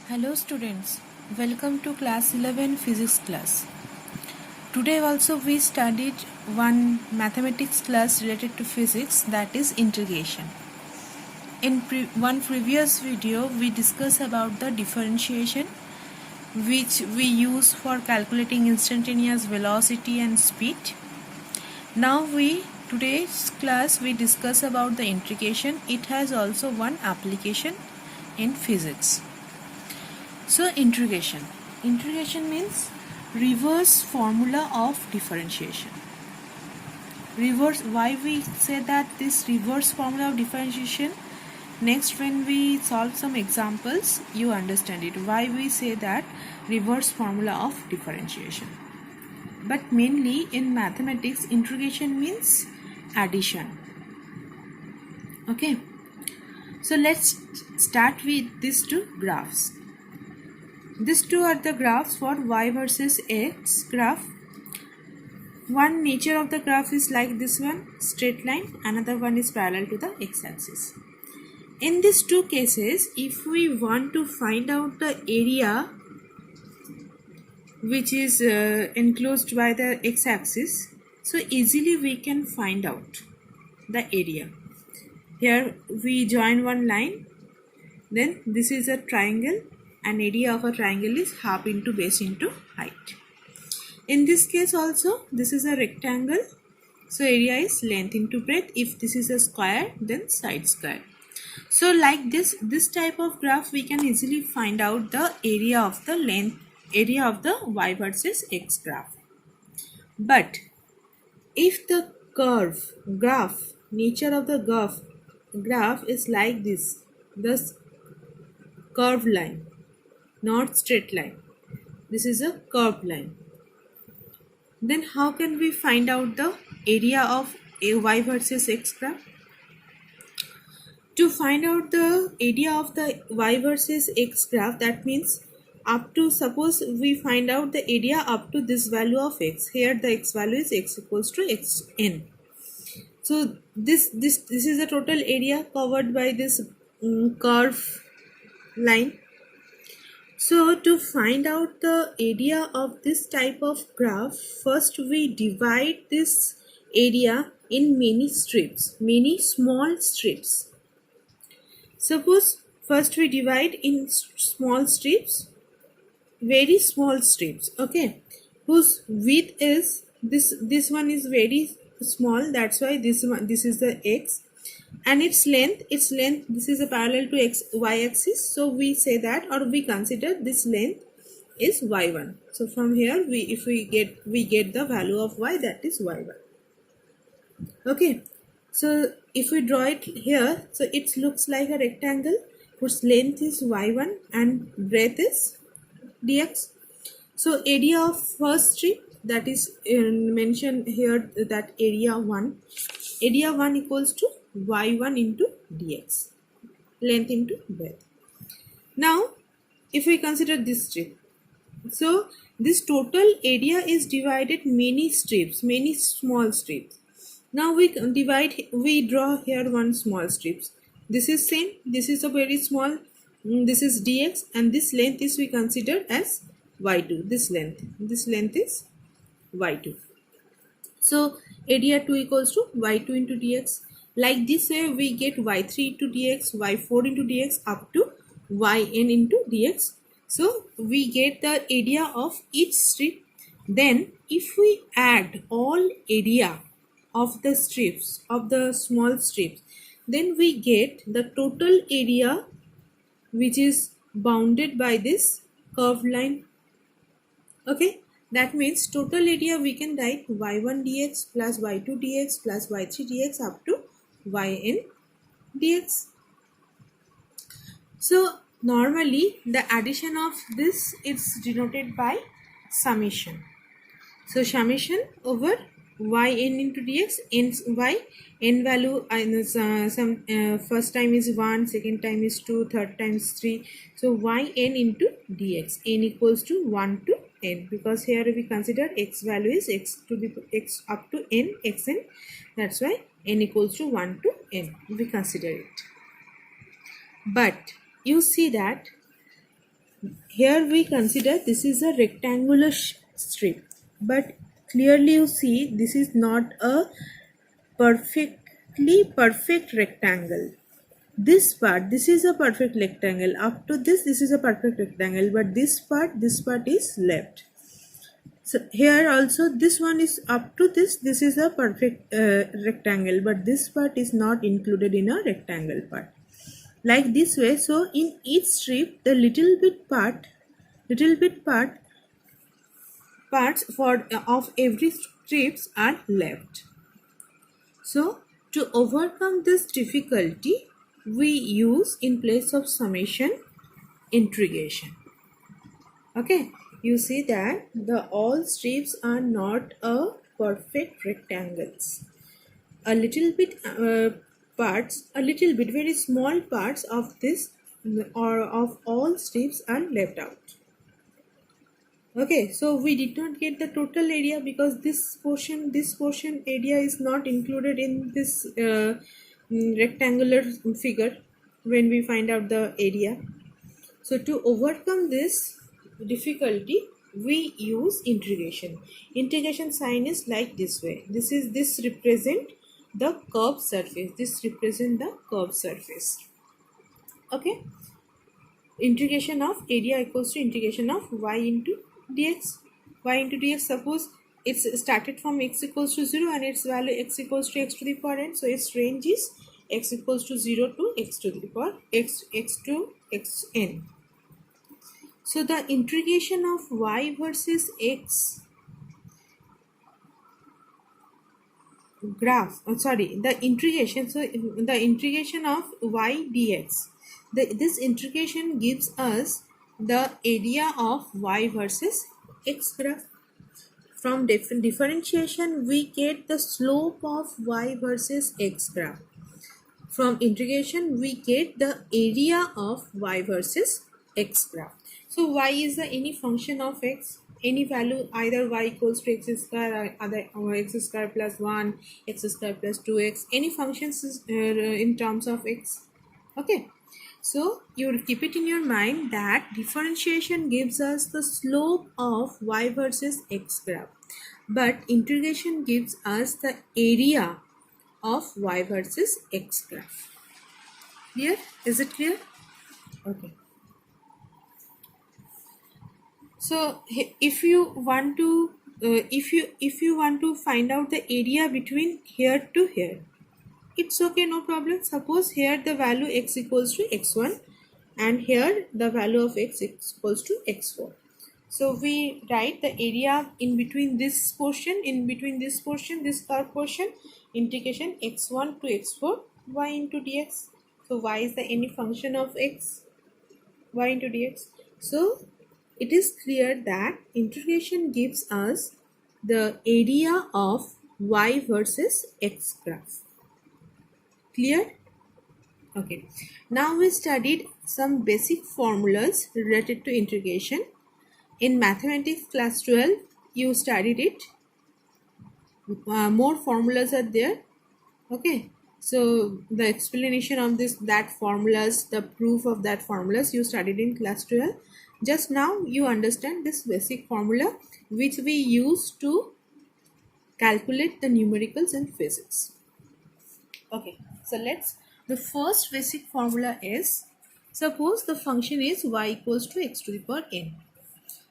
Hello students, welcome to class 11 physics class. Today also we studied one mathematics class related to physics, that is integration. In one previous video we discussed about the differentiation which we use for calculating instantaneous velocity and speed. Now today's class we discuss about the integration. It has also one application in physics. So integration means reverse formula of differentiation. Why we say that this reverse formula of differentiation? Next, when we solve some examples, you understand it. Why we say that reverse formula of differentiation? But mainly in mathematics, integration means addition. Okay. So let's start with these two graphs. These two are the graphs for y versus x graph. One nature of the graph is like this one, straight line. Another one is parallel to the x-axis. In these two cases, if we want to find out the area which is enclosed by the x-axis, so easily we can find out the area. Here we join one line, then this is a triangle, and area of a triangle is half into base into height. In this case also, this is a rectangle, so area is length into breadth. If this is a square, then side square. So like this type of graph, we can easily find out the area of the y versus x graph. But if the nature of the graph is like this curved line, not straight line, this is a curved line, then how can we find out the area of a y versus x graph? To find out the area of the y versus x graph, that means up to, suppose we find out the area up to this value of x. Here the x value is x equals to xn. So this is the total area covered by this curve line. So to find out the area of this type of graph, first we divide this area in many small strips. Suppose first we divide in small strips, very small strips, okay, whose width is this one is very small, that's why this is the x, and its length, this is a parallel to y axis, so we say that, or we consider this length is y1. So from here we get the value of y, that is y1. Okay, so if we draw it here, so it looks like a rectangle whose length is y1 and breadth is dx. So area of first strip, that is mentioned here, that area 1 equals to y1 into dx, length into breadth. Now if we consider this strip, so this total area is divided many small strips. Now we draw here one small strips. This is same, this is a very small, this is dx, and this length is we consider as y2. This length is y2. So area 2 equals to y2 into dx. Like this way we get y3 into dx, y4 into dx, up to yn into dx. So we get the area of each strip. Then if we add all area of the strips, of the small strips, then we get the total area which is bounded by this curved line. Okay, that means total area we can write y1 dx plus y2 dx plus y3 dx up to yn dx. So normally the addition of this is denoted by summation. So summation over yn into dx, n value first time is 1, second time is 2, third time is 3. So yn into dx, n equals to 1 to n, because here we consider x value is x up to n, xn, that's why n equals to 1 to n we consider it. But you see that Here we consider this is a rectangular strip, but clearly you see this is not a perfect rectangle. This part, this is a perfect rectangle. Up to this is a perfect rectangle, but this part is left. So here also this one is up to this is a perfect rectangle, but this part is not included in a rectangle part. Like this way, so in each strip, the little bit parts for of every strips are left. So to overcome this difficulty, we use in place of summation integration. Okay, you see that the all strips are not a perfect rectangles. A little bit very small parts of this or of all strips are left out. Okay, so we did not get the total area because this portion area is not included in this rectangular figure when we find out the area. So to overcome this difficulty, we use integration. Integration sign is like this way. This represent the curved surface. This represent the curved surface. Okay. Integration of area equals to integration of y into dx. Y into dx, suppose it's started from x equals to 0 and its value x equals to x to the power n. So its range is x equals to 0 to x to the power x to xn. So the integration of y versus x graph, the integration, so the integration of y dx, this integration gives us the area of y versus x graph. From differentiation, we get the slope of y versus x graph. From integration, we get the area of y versus x graph. So y is the any function of x, any value, either y equals to x square or x square plus 1, x square plus 2x, any functions in terms of x. Okay, so you will keep it in your mind that differentiation gives us the slope of y versus x graph, but integration gives us the area of y versus x graph. Clear? Is it clear? Okay. So if you want to if you want to find out the area between here to here, it's okay, no problem. Suppose here the value x equals to x1 and here the value of x equals to x4. So we write the area in between this portion, this curved portion, integration x1 to x4 y into dx. So y is the any function of x, y into dx. So it is clear that integration gives us the area of y versus x graph. Clear? Okay. Now we studied some basic formulas related to integration. In mathematics class 12, you studied it. More formulas are there. Okay. So the explanation of that formulas, the proof of that formulas you studied in class 12. Just now you understand this basic formula which we use to calculate the numericals in physics. Okay, so the first basic formula is, suppose the function is y equals to x to the power n.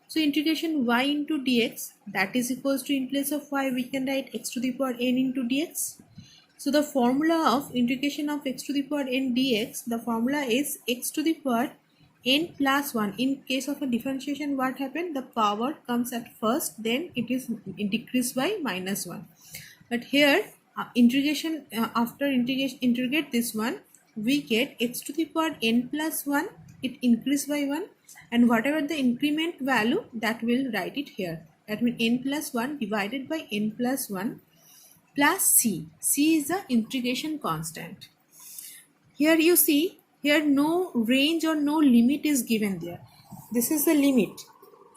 So integration y into dx, that is equals to, in place of y we can write x to the power n into dx. So the formula of integration of x to the power n dx, the formula is x to the power n plus 1. In case of a differentiation, what happened? The power comes at first, then it is decreased by minus 1. But here after integrate this one, we get x to the power n plus 1, it increased by 1, and whatever the increment value, that will write it here. That means n plus 1 divided by n plus 1 plus c. C is the integration constant. Here you see, here no range or no limit is given there. This is the limit.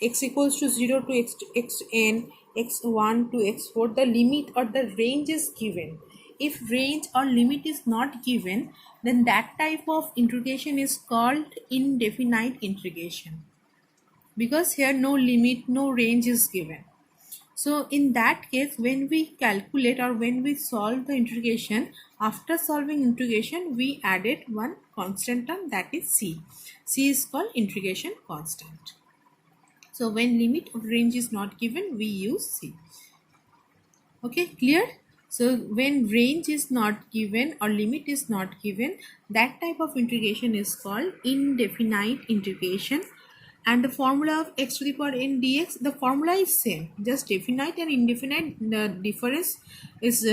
X equals to 0 to xn, x1 to x4. The limit or the range is given. If range or limit is not given, then that type of integration is called indefinite integration. because here no limit, no range is given. So in that case, when we calculate or when we solve the integration, after solving integration, we added one constant term, that is c. C is called integration constant. So when limit of range is not given, we use c. Okay, clear? So when range is not given or limit is not given, that type of integration is called indefinite integration. And the formula of x to the power n dx, the formula is same, just definite and indefinite. The difference is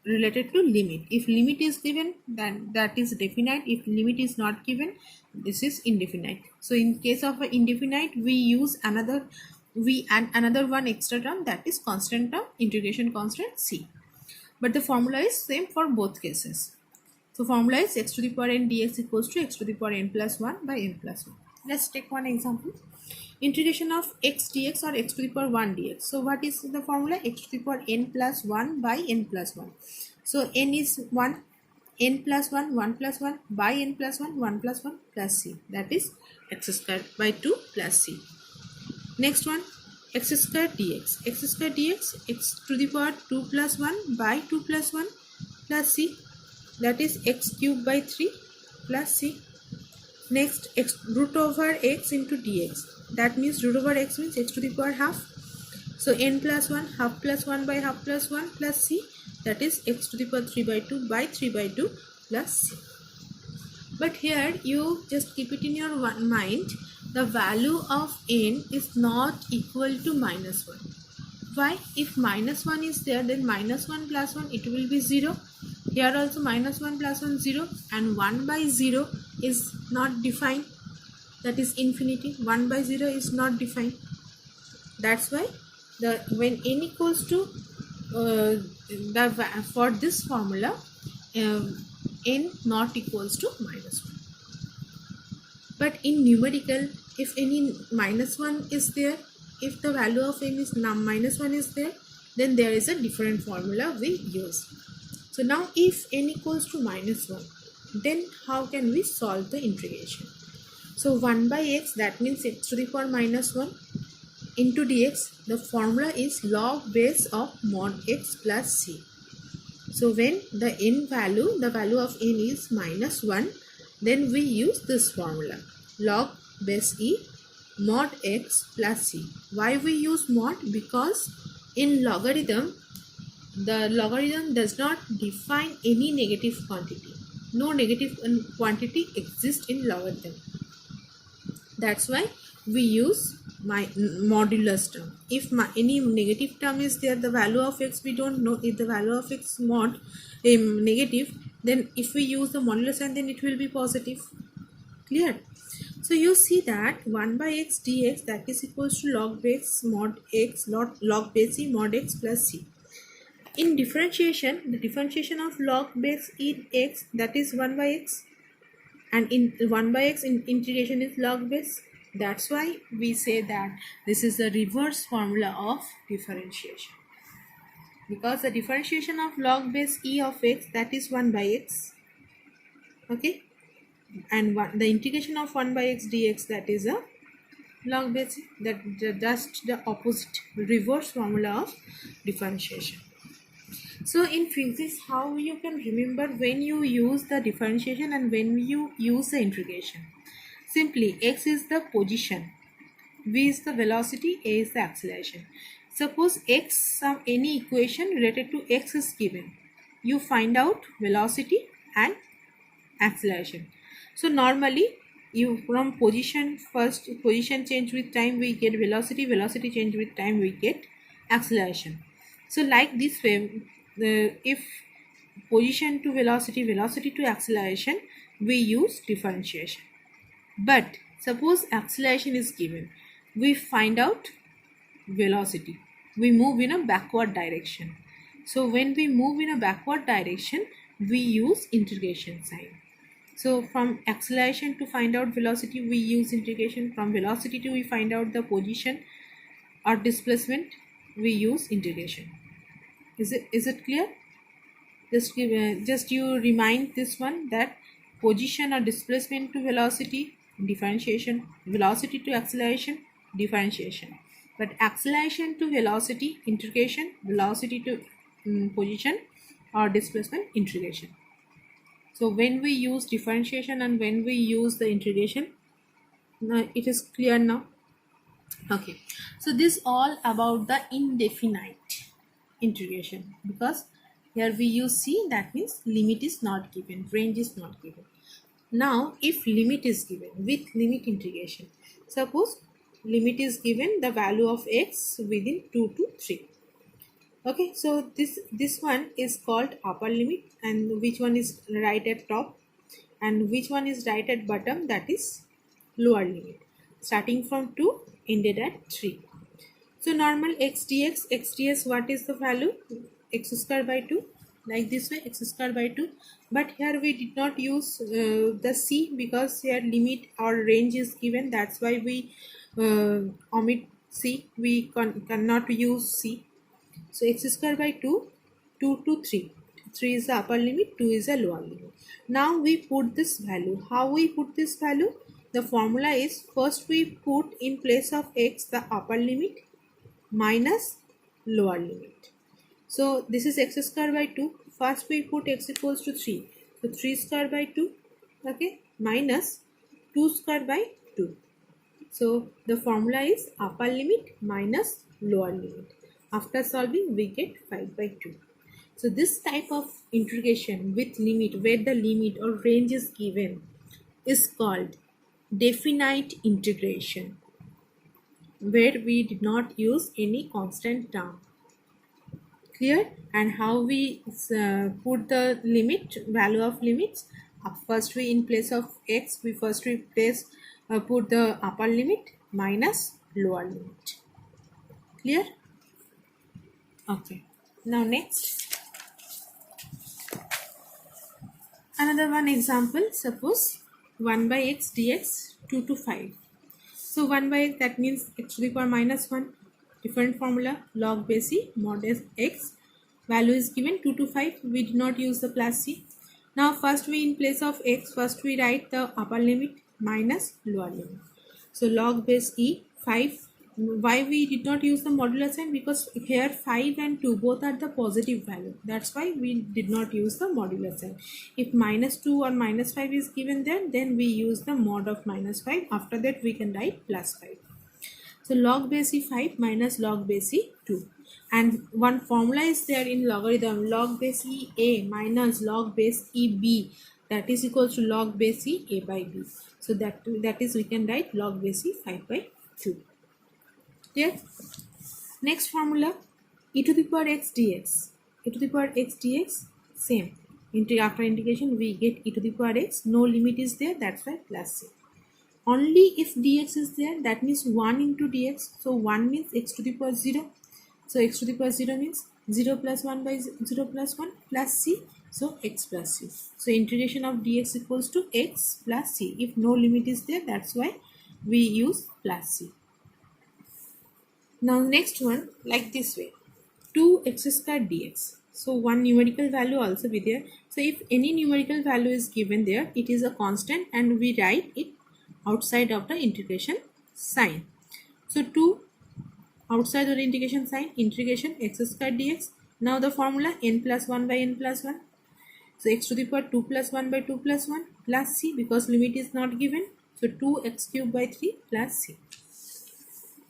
related to limit. If limit is given, then that is definite. If limit is not given, this is indefinite. So in case of indefinite, we add another one extra term, that is constant term, integration constant c. But the formula is same for both cases. So formula is x to the power n dx equals to x to the power n plus 1 by n plus 1. Let's take one example. Integration of x dx or x to the power 1 dx. So what is the formula? X to the power n plus 1 by n plus 1. So n is 1, n plus 1, 1 plus 1 by n plus 1, 1 plus 1 plus c. That is x squared by 2 plus c. Next one, x squared dx. X squared dx, x to the power 2 plus 1 by 2 plus 1 plus c. That is x cubed by 3 plus c. Next, root over x into dx. That means root over x means x to the power half. So n plus 1, half plus 1 by half plus 1 plus c. That is x to the power 3 by 2 by 3 by 2 plus c. But here you just keep it in your mind, the value of n is not equal to minus 1. Why? If minus 1 is there, then minus 1 plus 1, it will be 0. Here also minus 1 plus 1 0, and 1 by 0 is not defined, that is infinity. 1 by 0 is not defined. That's why when n equals to for this formula, n not equals to minus 1. But in numerical, if any minus 1 is there, if the value of n is minus 1 is there, then there is a different formula we use. So now if n equals to minus 1, then how can we solve the integration? So 1 by x, that means x to the power minus 1 into dx, the formula is log base of mod x plus c. So when the n value, the value of n is minus 1, then we use this formula, log base e mod x plus c. Why we use mod? Because in logarithm, the logarithm does not define any negative quantity. No negative quantity exists in logarithm. That's why we use my modulus term. If any negative term is there, the value of x we don't know. If the value of x mod negative, then if we use the modulus sign, then it will be positive. Clear? So you see that 1 by x dx, that is equals to log base mod x, log base e mod x plus c. In differentiation, the differentiation of log base e x, that is 1 by x, and in 1 by x in integration is log base. That's why we say that this is the reverse formula of differentiation, because the differentiation of log base e of x, that is 1 by x, okay, and the integration of 1 by x dx, that is a log base, that just the opposite, reverse formula of differentiation. So in physics, how you can remember when you use the differentiation and when you use the integration? Simply, x is the position, v is the velocity, a is the acceleration. Suppose x, any equation related to x is given. You find out velocity and acceleration. So normally, you from position, first position change with time we get velocity, velocity change with time we get acceleration. So like this way, if position to velocity, velocity to acceleration, we use differentiation. But suppose acceleration is given, we find out velocity, we move in a backward direction. So when we move in a backward direction, we use integration sign. So from acceleration to find out velocity, we use integration. From velocity to we find out the position or displacement, we use integration. Is it clear? Just you remind this one, that position or displacement to velocity, differentiation. Velocity to acceleration, differentiation. But acceleration to velocity, integration. Velocity to position or displacement, integration. So when we use differentiation and when we use the integration, now it is clear now. Okay, so this all about the indefinite integration, because here we use c, that means limit is not given, range is not given. Now if limit is given with limit integration, suppose limit is given the value of x within 2 to 3. Okay, so this one is called upper limit, and which one is right at top and which one is right at bottom, that is lower limit, starting from 2 ended at 3. So normal x dx, x ds, what is the value? X square by 2, like this way, x square by 2. But here we did not use the c, because here limit or range is given, that's why we omit c, we cannot use c. So x square by 2, 2 to 3. 3 is the upper limit, 2 is the lower limit. Now we put this value. How we put this value? The formula is, first we put in place of x the upper limit minus lower limit. So this is x square by 2. First we put x equals to 3. So 3 square by 2, okay, minus 2 square by 2. So the formula is upper limit minus lower limit. After solving, we get 5 by 2. So this type of integration with limit, where the limit or range is given, is called definite integration, where we did not use any constant term. Clear? And how we put the limit, value of limits? First we, in place of x, we first we place put the upper limit minus lower limit. Clear? Okay. Now next, another one example. Suppose 1 by x dx 2 to 5. So 1 by x, that means x to the power minus 1. Different formula, log base c mod x. Value is given 2 to 5. We did not use the plus c. Now first we, in place of x, first we write the upper limit minus lower limit. So log base e 5. Why we did not use the modular sign? Because here 5 and 2 both are the positive value. That's why we did not use the modular sign. If minus 2 or minus 5 is given there, then we use the mod of minus 5. After that we can write plus 5. So log base e 5 minus log base e 2. And one formula is there in logarithm, log base e a minus log base e b, that is equals to log base e a by b. So that is, we can write log base e 5 by 2. Clear? Next formula, e to the power x dx. E to the power x dx, same. After integration we get e to the power x. No limit is there, that's why plus c. Only if dx is there, that means 1 into dx. So 1 means x to the power 0. So x to the power 0 means 0 plus 1 by 0 plus 1 plus c. So x plus c. So integration of dx equals to x plus c. If no limit is there, that's why we use plus c. Now next one, like this way, 2x square dx. So one numerical value also be there. So if any numerical value is given there, it is a constant and we write it outside of the integration sign. So 2 outside of the integration sign, integration x square dx. Now the formula n plus 1 by n plus 1. So x to the power 2 plus 1 by 2 plus 1 plus c, because limit is not given. So 2x cube by 3 plus c.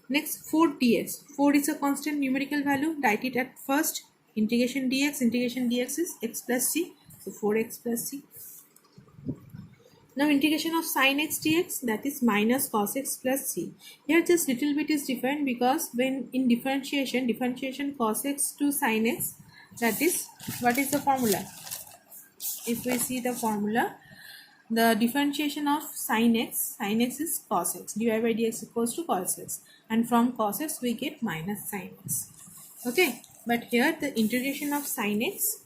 Next, 4 dx. 4 is a constant numerical value. Write it at first. Integration dx. Integration dx is x plus c. So 4x plus c. Now integration of sin x dx, that is minus cos x plus c. Here just little bit is different, because when in differentiation cos x to sin x, that is, what is the formula? If we see the formula, the differentiation of sin x is cos x. dy by dx equals to cos x. And from cos x we get minus sin x. Okay. But here the integration of sin x,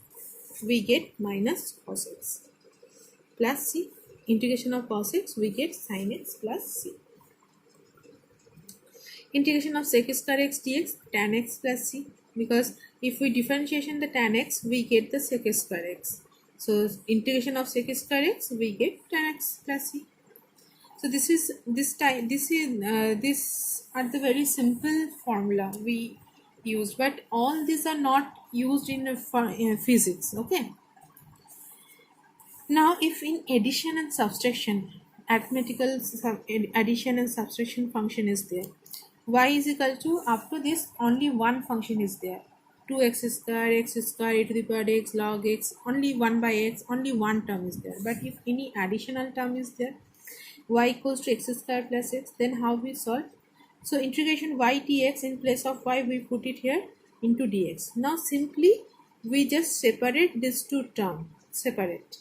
we get minus cos x plus c. Integration of cos x, we get sin x plus c. Integration of sec square x dx, tan x plus c. Because if we differentiation the tan x, we get the sec square x. So integration of sec square x, we get tan x plus c. So this are the very simple formula we use, but all these are not used in physics. Okay. Now, if in addition and subtraction, addition and subtraction function is there, y is equal to, up to this only one function is there, 2x square, x square, e to the power x, log x, only 1 by x, only one term is there. But if any additional term is there, y equals to x square plus x, then how we solve? So integration y dx, in place of y we put it here into dx. Now simply we just separate these two terms, separate.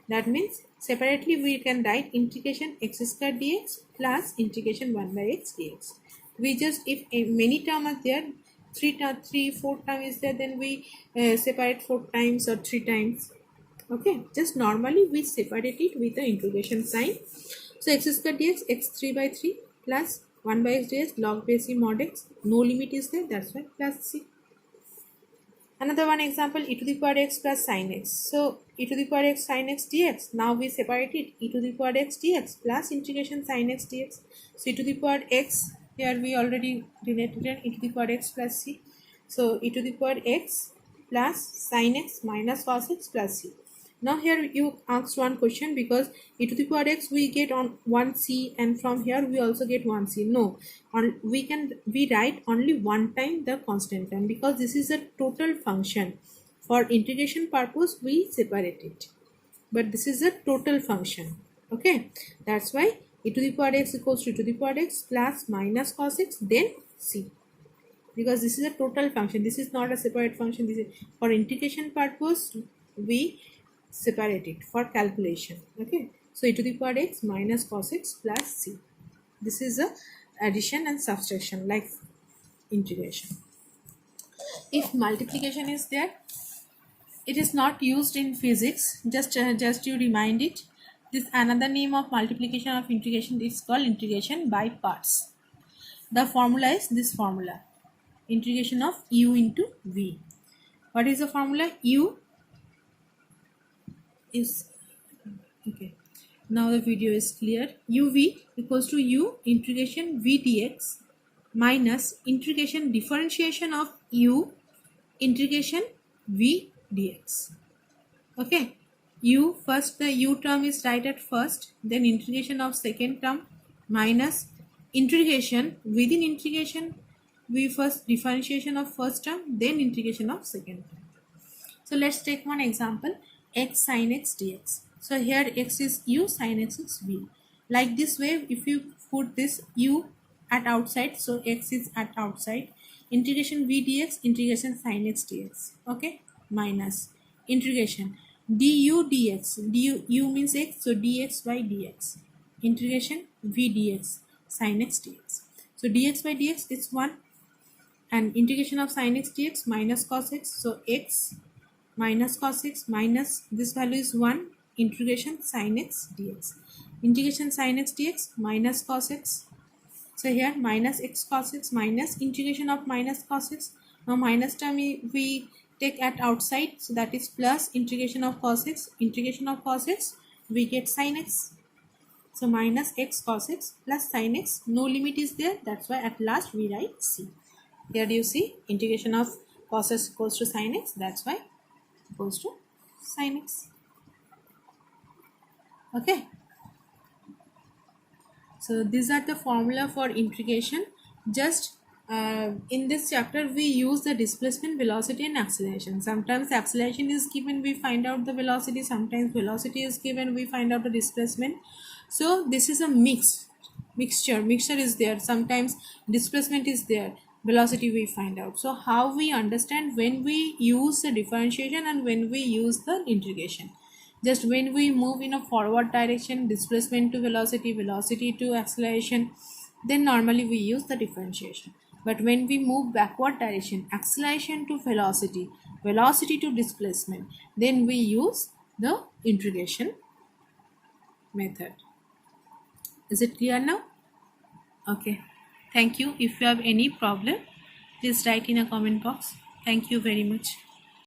That means separately we can write integration x square dx plus integration 1 by x dx. We just, if many terms are there, 4 terms is there, then we separate 4 times or 3 times. Okay, just normally we separate it with the integration sign. So x square dx, x 3 by 3 plus 1 by x dx, log base c mod x, no limit is there, that's why plus c. Another one example, e to the power x plus sin x. So e to the power x sin x dx. Now we separate it, e to the power x dx plus integration sin x dx. So e to the power x, here we already related e to the power x plus c. So e to the power x plus sin x minus cos x plus c. Now here you ask one question, because e to the power x we get on 1c, and from here we also get 1c. No, we write only one time the constant term, because this is a total function. For integration purpose we separate it, but this is a total function. Okay, that's why e to the power x equals to e to the power x plus minus cos x, then c, because this is a total function, this is not a separate function. This is for integration purpose, we separate it for calculation. Okay, so e to the power x minus cos x plus c. This is a addition and subtraction like integration. If multiplication is there, it is not used in physics, just you remind it. This another name of multiplication of integration is called integration by parts. The formula is this formula, integration of u into v. What is the formula? U is, okay, now the video is clear. uv equals to u integration v dx minus integration differentiation of u integration v dx. Okay, u first, the u term is right at first, then integration of second term minus integration within integration, we first differentiation of first term, then integration of second term. So let's take one example, x sin x dx. So here x is u, sin x is v. Like this way, if you put this u at outside, so x is at outside, integration v dx, integration sin x dx. Okay, minus integration du dx, du means x, so dx by dx, integration v dx, sin x dx. So dx by dx is 1, and integration of sin x dx minus cos x, so x minus cos x minus this value is 1, integration sin x dx, integration sin x dx minus cos x. So here minus x cos x minus integration of minus cos x. Now minus term we take at outside, so that is plus integration of cos x, integration of cos x, we get sin x. So minus x cos x plus sin x, no limit is there, that's why at last we write c. Here you see integration of cos x equals to sin x, that's why equals to sin x. Okay, so these are the formula for integration. Just in this chapter we use the displacement, velocity and acceleration. Sometimes acceleration is given, we find out the velocity, sometimes velocity is given, we find out the displacement. So this is a mixture is there, sometimes displacement is there, velocity we find out. So how we understand when we use the differentiation and when we use the integration? Just when we move in a forward direction, displacement to velocity, velocity to acceleration, then normally we use the differentiation. But when we move backward direction, acceleration to velocity, velocity to displacement, then we use the integration method. Is it clear now? Okay, thank you. If you have any problem, please write in a comment box. Thank you very much.